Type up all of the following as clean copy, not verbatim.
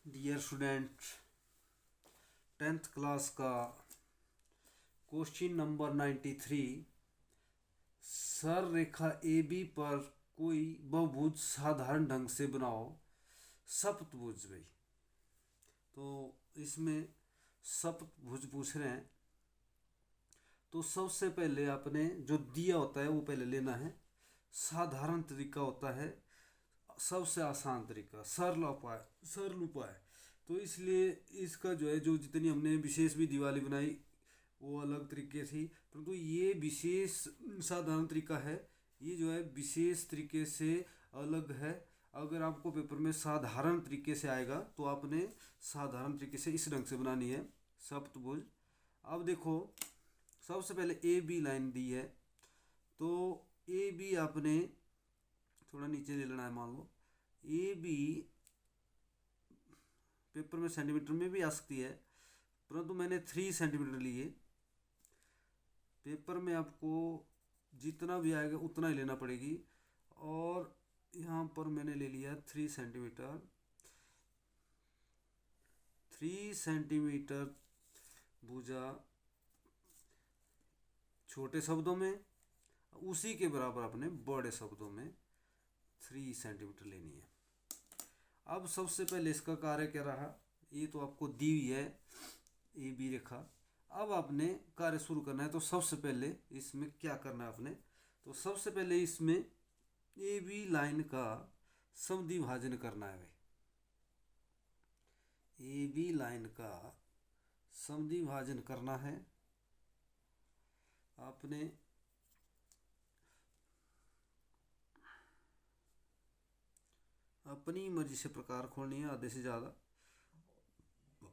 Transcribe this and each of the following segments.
Dear student, 10th class का question number 93। Sir रेखा A B पर कोई बहुभुज साधारण ढंग से बनाओ। सप्तभुज भाई, तो इसमें सप्तभुज पूछ रहे हैं। तो सबसे पहले आपने जो दिया होता है वो पहले लेना है। साधारण तरीका होता है सबसे आसान तरीका, सरल उपाय। तो इसलिए इसका जो है, जो जितनी हमने विशेष विधि वाली बनाई वो अलग तरीके थी, परंतु ये विशेष साधारण तरीका है। ये जो है विशेष तरीके से अलग है। अगर आपको पेपर में साधारण तरीके से आएगा तो आपने साधारण तरीके से इस ढंग से बनानी है सप्तभुज। अब देखो, सबसे पहले ए बी लाइन दी है, तो ए बी आपने थोड़ा नीचे ले लेना है। मान लो ए बी पेपर में सेंटीमीटर में भी आ सकती है, परंतु मैंने 3 सेंटीमीटर लिए। पेपर में आपको जितना भी आएगा उतना ही लेना पड़ेगी, और यहाँ पर मैंने ले लिया 3 सेंटीमीटर। 3 सेंटीमीटर भुजा छोटे शब्दों में, उसी के बराबर अपने बड़े शब्दों में 3 सेंटीमीटर लेनी है। अब सबसे पहले इसका कार्य क्या रहा, ये तो आपको दी हुई है ए बी रेखा। अब आपने कार्य शुरू करना है। तो सबसे पहले इसमें क्या करना है आपने, तो सबसे पहले इसमें ए बी लाइन का समद्विभाजन करना है भाई। ए बी लाइन का समद्विभाजन करना है आपने। अपनी मर्जी से प्रकार खोलनी है, आधे से ज़्यादा,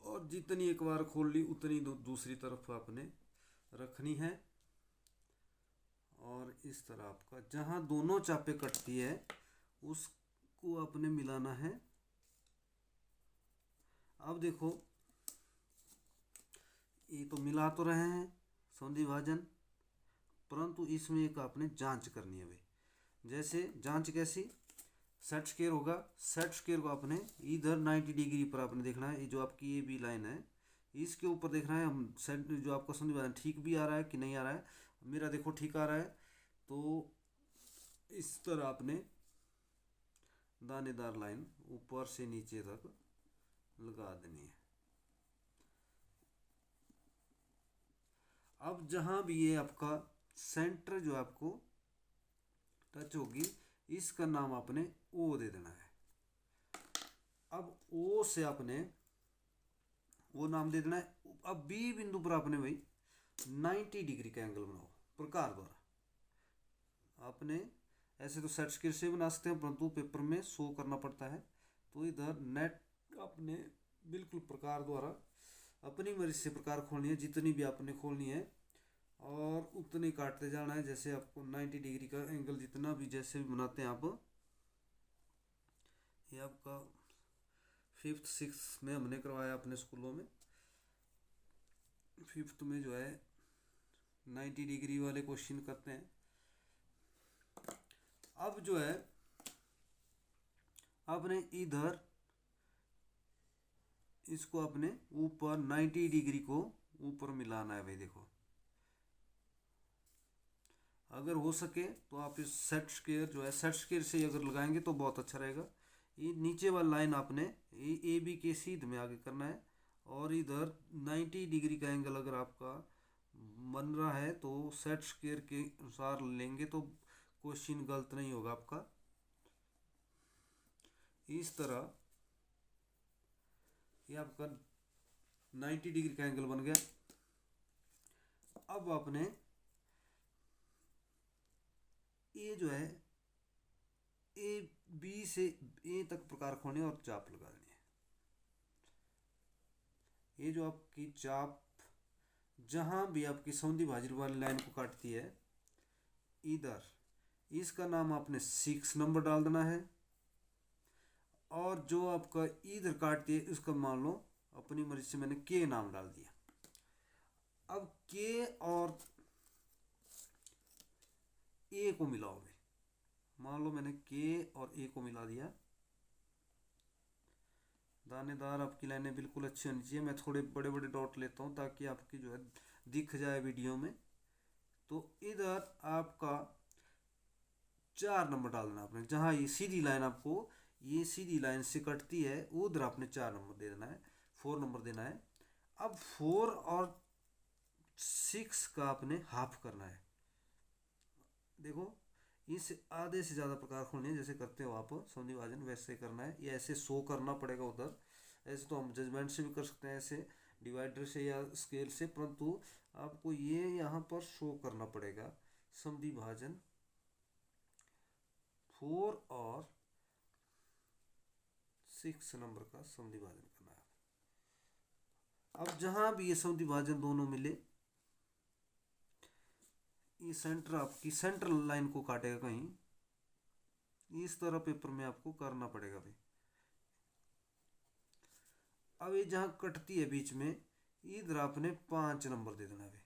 और जितनी एक बार खोल ली उतनी दूसरी तरफ आपने रखनी है। और इस तरह आपका जहाँ दोनों चापे कटती है उसको आपने मिलाना है। अब देखो, ये तो मिला तो रहे हैं समद्विभाजन, परंतु इसमें एक आपने जांच करनी है भाई। जैसे जांच कैसी, सेट स्क्वायर होगा। सेट स्क्वायर को आपने इधर 90 डिग्री पर आपने देखना है। ये जो आपकी ए बी लाइन है इसके ऊपर देखना है हम सेट जो आपका समद्विभाजन ठीक भी आ रहा है कि नहीं आ रहा है। मेरा देखो ठीक आ रहा है, तो इस तरह आपने दानेदार लाइन ऊपर से नीचे तक लगा देनी है। अब जहाँ भी ये आपका सेंटर जो आपको टच होगी, इसका नाम आपने ओ दे देना है। अब ओ से आपने वो नाम दे देना है। अब बी बिंदु पर आपने भाई 90 डिग्री का एंगल बनाओ प्रकार द्वारा। आपने ऐसे तो सेट स्क्वायर से बना सकते हैं, परंतु पेपर में शो करना पड़ता है। तो इधर नेट आपने बिल्कुल प्रकार द्वारा अपनी मर्जी से प्रकार खोलनी है, जितनी भी आपने खोलनी है, और उतनी काटते जाना है। जैसे आपको 90 डिग्री का एंगल जितना भी जैसे भी बनाते हैं आप। ये आपका 5th 6th में हमने करवाया अपने स्कूलों में। 5th में जो है 90 डिग्री वाले क्वेश्चन करते हैं। अब जो है आपने इधर इसको अपने ऊपर 90 डिग्री को ऊपर मिलाना है भाई। देखो, अगर हो सके तो आप इस सेट स्क्वायर जो है सेट स्क्वायर से अगर लगाएंगे तो बहुत अच्छा रहेगा। ये नीचे वाला लाइन आपने ए बी के सीध में आगे करना है, और इधर 90 डिग्री का एंगल अगर आपका बन रहा है तो सेट स्क्वायर के अनुसार लेंगे तो क्वेश्चन गलत नहीं होगा आपका। इस तरह ये आपका 90 डिग्री का एंगल बन गया। अब आपने ये जो है ए बी से ए तक प्रकार खोलने और चाप लगा देनी है। ये जो आपकी चाप जहाँ भी आपकी समद्विभाजन वाली लाइन को काटती है, इधर इसका नाम आपने 6 नंबर डाल देना है। और जो आपका इधर काटती है उसका मान लो अपनी मर्जी से मैंने के नाम डाल दिया। अब के और ए को मिलाओगे। मान लो मैंने के और ए को मिला दिया। दानेदार आपकी लाइनें बिल्कुल अच्छी होनी चाहिए। मैं थोड़े बड़े बड़े डॉट लेता हूँ ताकि आपकी जो है दिख जाए वीडियो में। तो इधर आपका 4 नंबर डालना आपने, जहाँ ये सीधी लाइन आपको ये सीधी लाइन से कटती है उधर आपने 4 नंबर दे देना है, 4 नंबर देना है। अब 4 और 6 का आपने हाफ करना है। देखो इस आधे से ज़्यादा प्रकार खोलने हैं, जैसे करते हो आप सौंधी विभाजन वैसे करना है, या ऐसे शो करना पड़ेगा उधर। ऐसे तो हम जजमेंट से भी कर सकते हैं, ऐसे डिवाइडर से या स्केल से, परंतु आपको ये यहाँ पर शो करना पड़ेगा। सौंधी विभाजन 4 और 6 नंबर का सौंधी विभाजन करना है। अब जहाँ भी ये सौंधी विभाजन दोनों मिले, ये सेंटर आपकी सेंटर लाइन को काटेगा कहीं, इस तरह पेपर में आपको करना पड़ेगा भाई। अब ये जहाँ कटती है बीच में, इधर आपने 5 नंबर दे देना है।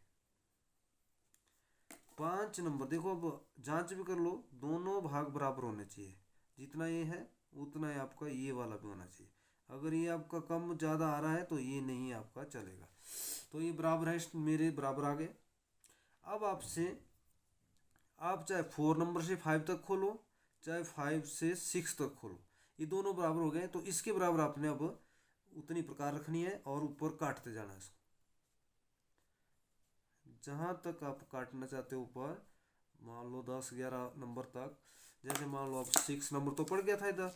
5 नंबर देखो, अब जांच भी कर लो, दोनों भाग बराबर होने चाहिए। जितना ये है उतना ही आपका ये वाला भी होना चाहिए। अगर ये आपका कम ज़्यादा आ रहा है तो ये नहीं आपका चलेगा। तो ये बराबर है, मेरे बराबर आ गए। अब आपसे आप चाहे 4 नंबर से 5 तक खोलो, चाहे 5 से 6 तक खोलो, ये दोनों बराबर हो गए। तो इसके बराबर आपने अब उतनी प्रकार रखनी है और ऊपर काटते जाना है इसको। जहाँ तक आप काटना चाहते हो ऊपर, मान लो 10-11 नंबर तक, जैसे मान लो अब 6 नंबर तो पड़ गया था इधर,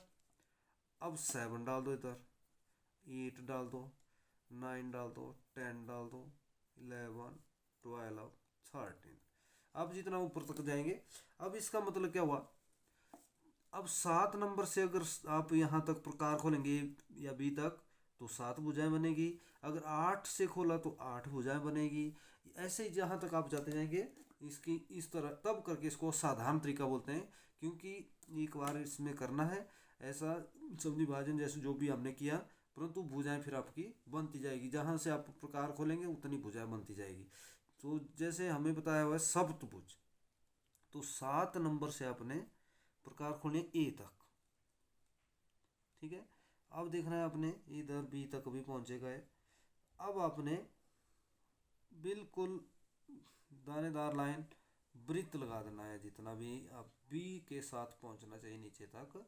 अब 7 डाल दो, इधर 8 डाल दो, 9 डाल दो, 10 डाल दो, 11, 12, 13, अब जितना ऊपर तक जाएंगे। अब इसका मतलब क्या हुआ, अब 7 नंबर से अगर आप यहाँ तक प्रकार खोलेंगे या बी तक तो 7 भुजाएं बनेगी। अगर 8 से खोला तो 8 भुजाएं बनेगी। ऐसे ही जहाँ तक आप जाते जाएंगे, इसकी इस तरह तब करके इसको साधारण तरीका बोलते हैं, क्योंकि एक बार इसमें करना है ऐसा सब्जी भाजन जैसे जो भी हमने किया, परंतु भुजाएं फिर आपकी बनती जाएगी। जहाँ से आप प्रकार खोलेंगे उतनी भुजाएं बनती जाएगी। तो जैसे हमें बताया हुआ है सप्तभुज, तो 7 नंबर से आपने प्रकार खोलने ए तक, ठीक है। अब देखना है आपने इधर बी तक भी पहुंचे गए। अब आपने बिल्कुल दानेदार लाइन वृत्त लगा देना है, जितना भी आप बी के साथ पहुंचना चाहिए नीचे तक।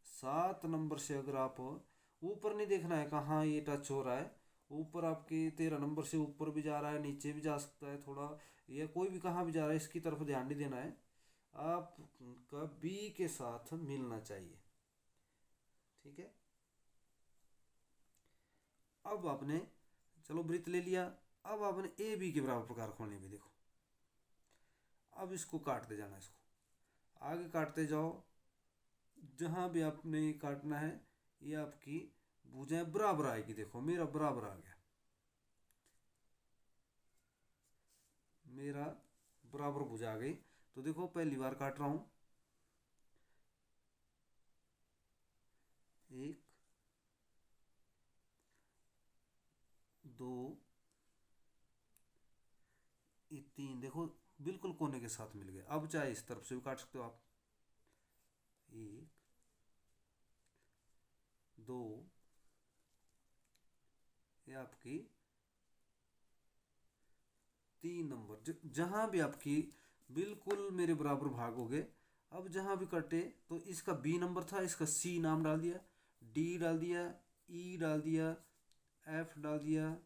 7 नंबर से अगर आप ऊपर नहीं देखना है कहाँ ये टच हो रहा है, ऊपर आपके 13 नंबर से ऊपर भी जा रहा है, नीचे भी जा सकता है थोड़ा, या कोई भी कहाँ भी जा रहा है, इसकी तरफ ध्यान नहीं देना है। आपका बी के साथ मिलना चाहिए, ठीक है। अब आपने चलो वृत्त ले लिया। अब आपने ए बी के बराबर प्रकार खोलने भी, देखो अब इसको काटते जाना, इसको आगे काटते जाओ। जहाँ भी आपने काटना है ये आपकी भुजाएं बराबर आएगी। देखो मेरा बराबर आ गया, मेरा बराबर भुजा आ गई। तो देखो पहली बार काट रहा हूँ, 1 2 3, देखो बिल्कुल कोने के साथ मिल गए। अब चाहे इस तरफ से भी काट सकते हो आप, 1 2, ये आपकी 3 नंबर, जहां भी आपकी बिल्कुल मेरे बराबर भाग हो गए। अब जहां भी कटे तो इसका बी नंबर था, इसका सी नाम डाल दिया, डी डाल दिया, ई डाल दिया, एफ डाल दिया,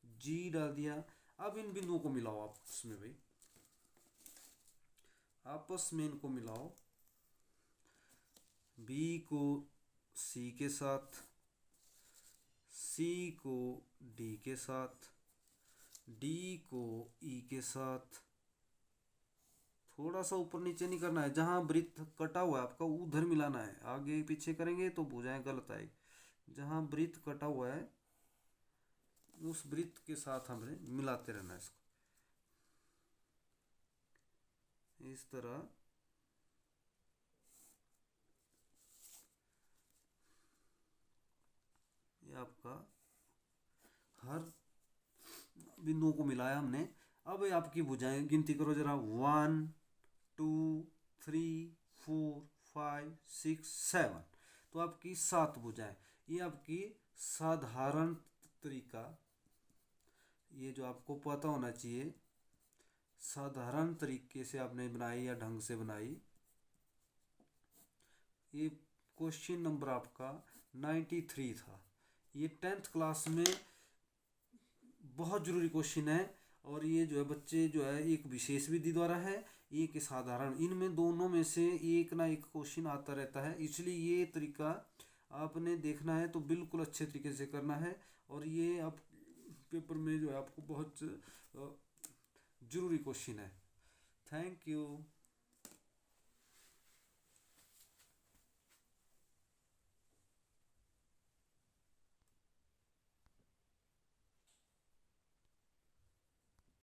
जी डाल दिया। अब इन बिंदुओं को मिलाओ आपस में भाई, आपस में इनको मिलाओ। बी को सी के साथ, सी को डी के साथ, डी को ई के साथ। थोड़ा सा ऊपर नीचे नहीं करना है, जहाँ वृत्त कटा हुआ है आपका उधर मिलाना है। आगे पीछे करेंगे तो भुजाएं गलत आएगी। जहाँ वृत्त कटा हुआ है उस वृत्त के साथ हमें मिलाते रहना है इसको, इस तरह। ये आपका हर बिंदुओं को मिलाया हमने। अब ये आपकी भुजाएं गिनती करो जरा, 1 2 3 4 5 6 7, तो आपकी 7 भुजाएं। ये आपकी साधारण तरीका, ये जो आपको पता होना चाहिए, साधारण तरीके से आपने बनाई या ढंग से बनाई। ये क्वेश्चन नंबर आपका 93 था। ये 10th क्लास में बहुत जरूरी क्वेश्चन है। और ये जो है बच्चे जो है एक विशेष विधि द्वारा है, एक साधारण, इनमें दोनों में से एक ना एक क्वेश्चन आता रहता है। इसलिए ये तरीका आपने देखना है तो बिल्कुल अच्छे तरीके से करना है। और ये आप पेपर में जो है आपको बहुत जरूरी क्वेश्चन है। Thank you.